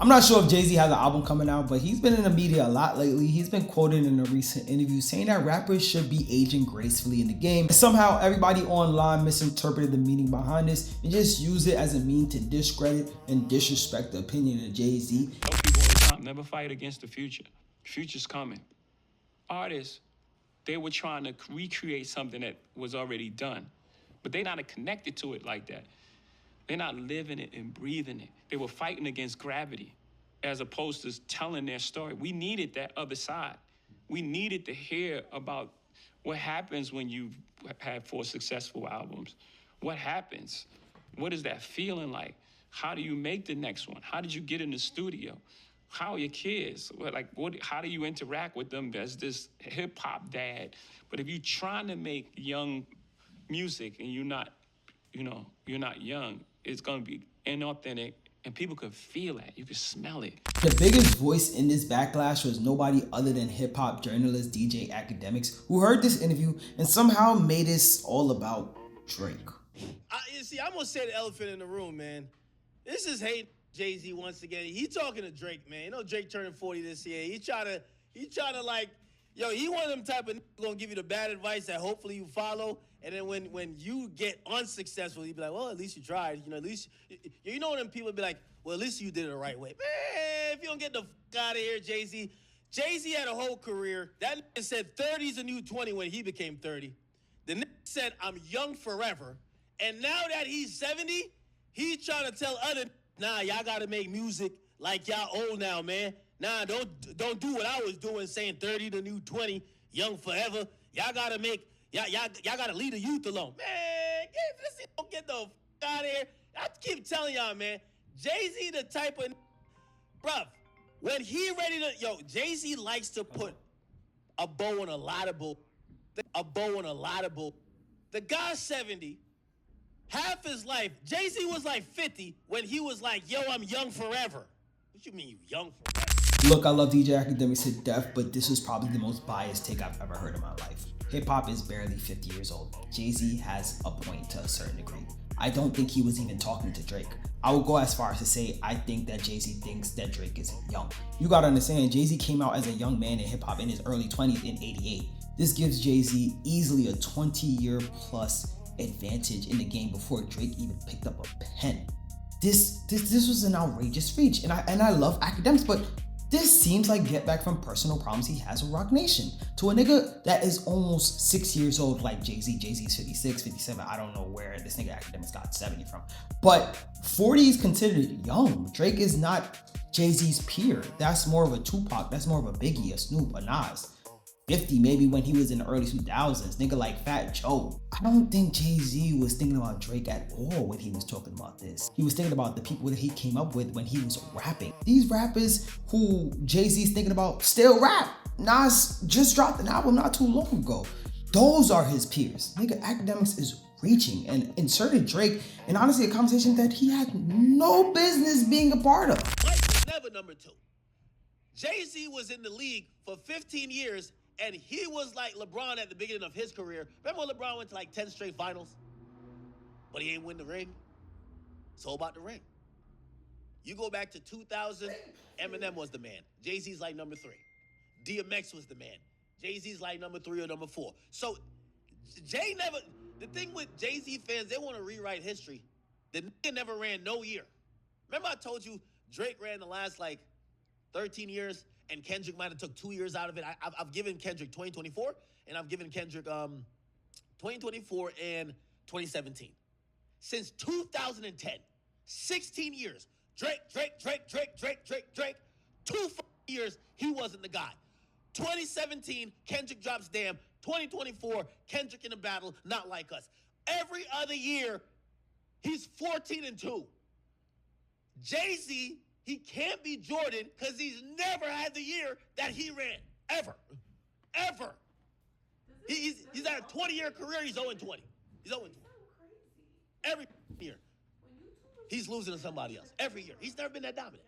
I'm not sure if Jay-Z has an album coming out, but he's been in the media a lot lately. He's been quoted in a recent interview saying that rappers should be aging gracefully in the game. And somehow everybody online misinterpreted the meaning behind this and just used it as a means to discredit and disrespect the opinion of Jay-Z. Tell people all the time, never fight against the future. The future's coming. Artists, they were trying to recreate something that was already done, but they're not connected to it like that. They're not living it and breathing it. They were fighting against gravity as opposed to telling their story. We needed that other side. We needed to hear about what happens when you have 4 successful albums. What happens? What is that feeling like? How do you make the next one? How did you get in the studio? How are your kids? How do you interact with them as this hip hop dad? But if you're trying to make young music and you're not young, it's gonna be inauthentic, and people could feel that. You could smell it. The biggest voice in this backlash was nobody other than hip-hop journalist DJ Akademiks, who heard this interview and somehow made this all about Drake. I'm gonna say the elephant in the room, man. This is hate Jay-Z once again. He talking to Drake, man. You know Drake turning 40 this year. He trying to like, yo, he one of them type of gonna give you the bad advice that hopefully you follow. And then when you get unsuccessful, you be like, well, at least you tried. You know, at least, you know them people be like, well, at least you did it the right way. Man, if you don't get the fuck out of here, Jay-Z. Jay-Z had a whole career. That nigga said 30's a new 20 when he became 30. The nigga said, I'm young forever. And now that he's 70, he's trying to tell other, nah, y'all got to make music like y'all old now, man. Nah, don't do what I was doing, saying 30 the new 20, young forever. Y'all got to make, y'all got to leave the youth alone. Man, don't get the fuck out of here. I keep telling y'all, man, Jay-Z the type of, bruv, when he ready to, Jay-Z likes to put a bow on a lot of bull. The guy's 70. Half his life, Jay-Z was like 50 when he was like, yo, I'm young forever. What you mean you young forever? Look, I love DJ Akademiks to death, but this was probably the most biased take I've ever heard in my life. Hip-hop is barely 50 years old. Jay-Z has a point to a certain degree. I don't think he was even talking to Drake. I would go as far as to say I think that Jay-Z thinks that Drake is young. You gotta understand, Jay-Z came out as a young man in hip-hop in his early 20s in '88. This gives Jay-Z easily a 20-year plus advantage in the game before Drake even picked up a pen. This was an outrageous reach, and I love Akademiks, but this seems like get back from personal problems he has with Rock Nation to a nigga that is almost 6 years old like Jay-Z. Jay-Z's 56, 57. I don't know where this nigga Akademiks got 70 from. But 40 is considered young. Drake is not Jay-Z's peer. That's more of a Tupac. That's more of a Biggie, a Snoop, a Nas. 50 maybe when he was in the early 2000s, nigga like Fat Joe. I don't think Jay-Z was thinking about Drake at all when he was talking about this. He was thinking about the people that he came up with when he was rapping. These rappers who Jay-Z's thinking about still rap. Nas just dropped an album not too long ago. Those are his peers. Nigga, Akademiks is reaching and inserted Drake in honestly a conversation that he had no business being a part of. Mike was never number 2. Jay-Z was in the league for 15 years and he was like LeBron at the beginning of his career. Remember when LeBron went to like 10 straight finals? But he ain't win the ring? It's all about the ring. You go back to 2000, Eminem was the man. Jay-Z's like number 3. DMX was the man. Jay-Z's like number 3 or number 4. So Jay never, the thing with Jay-Z fans, they want to rewrite history. The nigga never ran no year. Remember I told you Drake ran the last like 13 years and Kendrick might have took 2 years out of it. I've given Kendrick 2024 and I've given Kendrick 2024 and 2017. Since 2010, 16 years, Drake. 2 years, he wasn't the guy. 2017, Kendrick drops Damn. 2024, Kendrick in a battle, Not Like Us. Every other year, he's 14-2. Jay-Z, he can't be Jordan because he's never had the year that he ran. Ever. He's had a 20-year career, he's 0-20. He's 0-20. Every year. He's losing to somebody else. Every year. He's never been that dominant.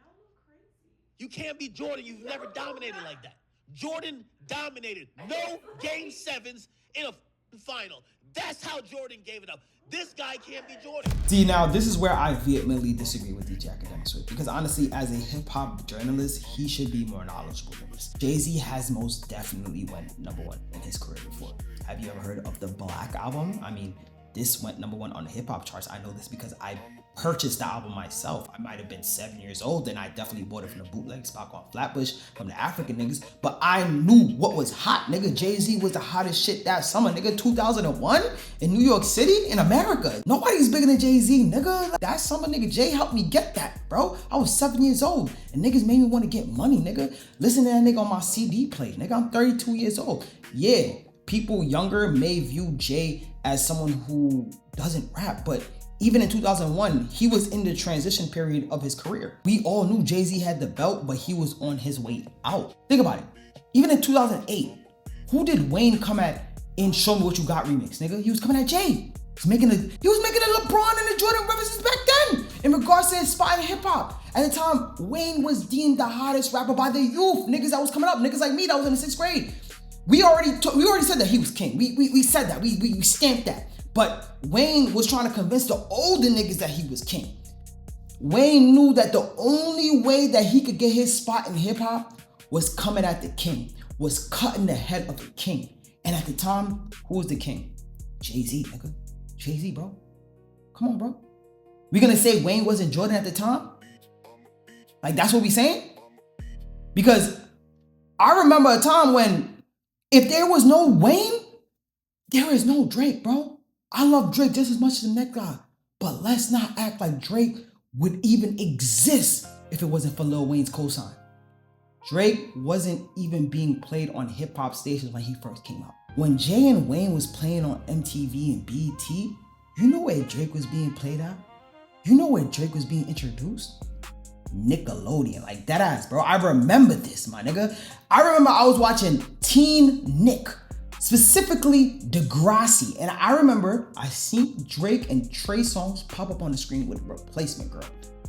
You can't be Jordan. You've never dominated like that. Jordan dominated. No game 7s in a final. That's how Jordan gave it up. This guy can't be Jordan. See, now this is where I vehemently disagree with DJ DJ Akademiks with, because honestly, as a hip-hop journalist, he should be more knowledgeable than this. Jay-Z has most definitely went #1 in his career before. Have you ever heard of the Black album? I mean, this went #1 on the hip-hop charts. I know this because I purchased the album myself. I might have been 7 years old, and I definitely bought it from the bootleg spot on Flatbush from the African niggas. But I knew what was hot, nigga. Jay-Z was the hottest shit that summer, nigga. 2001 in New York City, in America. Nobody's bigger than Jay-Z, nigga. Like, that summer, nigga, Jay helped me get that, bro. I was 7 years old, and niggas made me want to get money, nigga. Listen to that nigga on my CD play, nigga. I'm 32 years old. Yeah, people younger may view Jay as someone who doesn't rap, but even in 2001, he was in the transition period of his career. We all knew Jay-Z had the belt, but he was on his way out. Think about it. Even in 2008, who did Wayne come at in Show Me What You Got remix, nigga? He was coming at Jay. He was making a LeBron and a Jordan references back then in regards to inspired hip hop. At the time, Wayne was deemed the hottest rapper by the youth, niggas that was coming up, niggas like me that was in the 6th grade. We already said that he was king. We said that. We stamped that. But Wayne was trying to convince the older niggas that he was king. Wayne knew that the only way that he could get his spot in hip hop was coming at the king, was cutting the head of the king. And at the time, who was the king? Jay-Z, nigga. Jay-Z, bro. Come on, bro. We gonna say Wayne wasn't Jordan at the time? Like, that's what we saying? Because I remember a time when if there was no Wayne, there is no Drake, bro. I love Drake just as much as the next guy, but let's not act like Drake would even exist if it wasn't for Lil Wayne's cosign. Drake wasn't even being played on hip hop stations when he first came out. When Jay and Wayne was playing on MTV and BET, you know where Drake was being played at? You know where Drake was being introduced? Nickelodeon, like that ass, bro. I remember this, my nigga. I remember I was watching Teen Nick, specifically Degrassi, and I remember I seen Drake and Trey Songz pop up on the screen with Replacement Girl.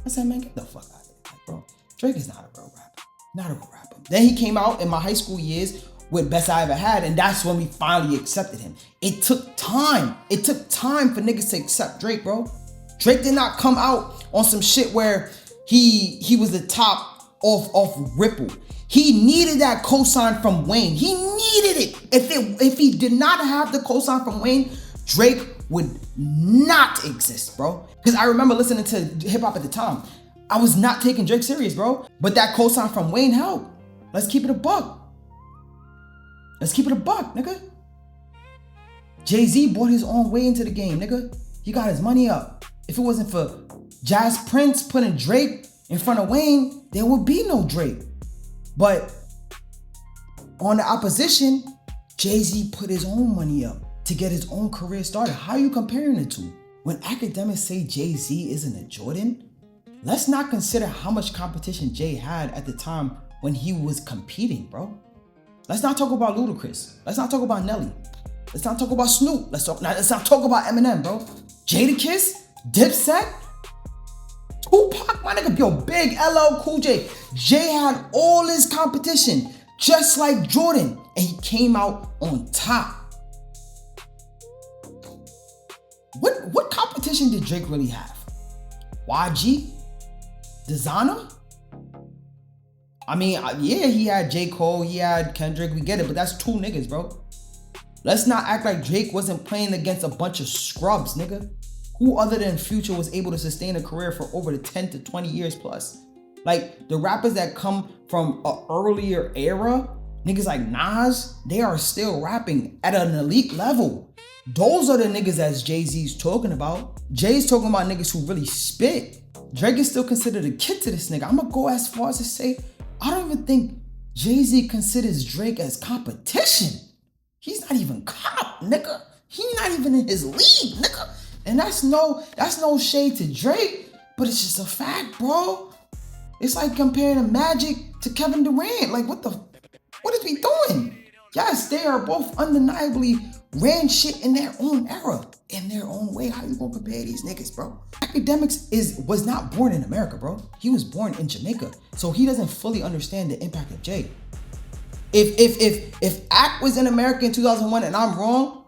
I said, man, get the fuck out of here, like, bro. Drake is not a real rapper, not a real rapper. Then he came out in my high school years with Best I Ever Had, and that's when we finally accepted him. It took time. It took time for niggas to accept Drake, bro. Drake did not come out on some shit where he was the top off Ripple. He needed that cosign from Wayne. He needed it. If he did not have the cosign from Wayne, Drake would not exist, bro. Because I remember listening to hip hop at the time. I was not taking Drake serious, bro. But that cosign from Wayne helped. Let's keep it a buck. Let's keep it a buck, nigga. Jay-Z brought his own way into the game, nigga. He got his money up. If it wasn't for Jazz Prince putting Drake in front of Wayne, there would be no Drake. But on the opposition, Jay-Z put his own money up to get his own career started. How are you comparing the two? When academics say Jay-Z isn't a Jordan, let's not consider how much competition Jay had at the time when he was competing, bro. Let's not talk about Ludacris. Let's not talk about Nelly. Let's not talk about Snoop. Let's not talk about Eminem, bro. Jadakiss, Dipset, Tupac, my nigga, yo, Big LL Cool J. Jay had all his competition, just like Jordan, and he came out on top. What competition did Drake really have? YG? Dezana? I mean, yeah, he had J. Cole, he had Kendrick, we get it, but that's two niggas, bro. Let's not act like Drake wasn't playing against a bunch of scrubs, nigga. Who other than Future was able to sustain a career for over the 10 to 20 years plus? Like, the rappers that come from an earlier era, niggas like Nas, they are still rapping at an elite level. Those are the niggas that Jay-Z's talking about. Jay's talking about niggas who really spit. Drake is still considered a kid to this nigga. I'm gonna go as far as to say, I don't even think Jay-Z considers Drake as competition. He's not even cop, nigga. He's not even in his league, nigga. And that's no shade to Drake, but it's just a fact, bro. It's like comparing a Magic to Kevin Durant. Like, what is we doing? Yes, they are both undeniably ran shit in their own era, in their own way. How you gonna compare these niggas, bro? Akademiks was not born in America, bro. He was born in Jamaica, so he doesn't fully understand the impact of Jay. If Ak was in America in 2001 and I'm wrong,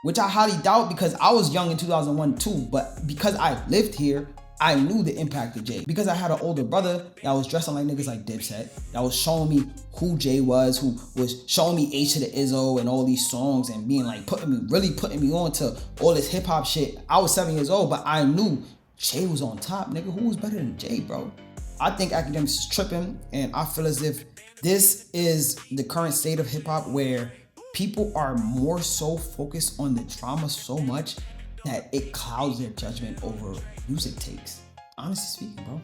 which I highly doubt because I was young in 2001 too, but because I lived here, I knew the impact of Jay because I had an older brother that was dressing like niggas like Dipset, that was showing me who Jay was, who was showing me H to the Izzo and all these songs and being like putting me on to all this hip hop shit. I was 7 years old, but I knew Jay was on top, nigga. Who was better than Jay, bro? I think Akademiks is tripping, and I feel as if this is the current state of hip hop where people are more so focused on the drama so much that it clouds their judgment over music takes. Honestly speaking, bro.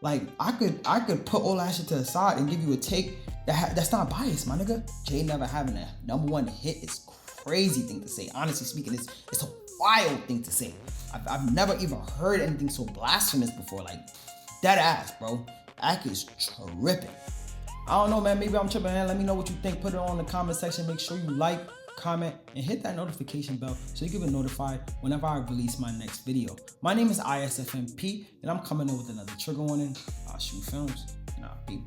Like, I could put all that shit to the side and give you a take that's not biased, my nigga. Jay never having a #1 hit is crazy thing to say. Honestly speaking, it's a wild thing to say. I've never even heard anything so blasphemous before. Like, dead ass, bro. Ak is tripping. I don't know, man. Maybe I'm tripping, man. Let me know what you think. Put it on in the comment section. Make sure you like, comment, and hit that notification bell so you can be notified whenever I release my next video. My name is ISFMP, and I'm coming in with another trigger warning. I'll shoot films, and I'll be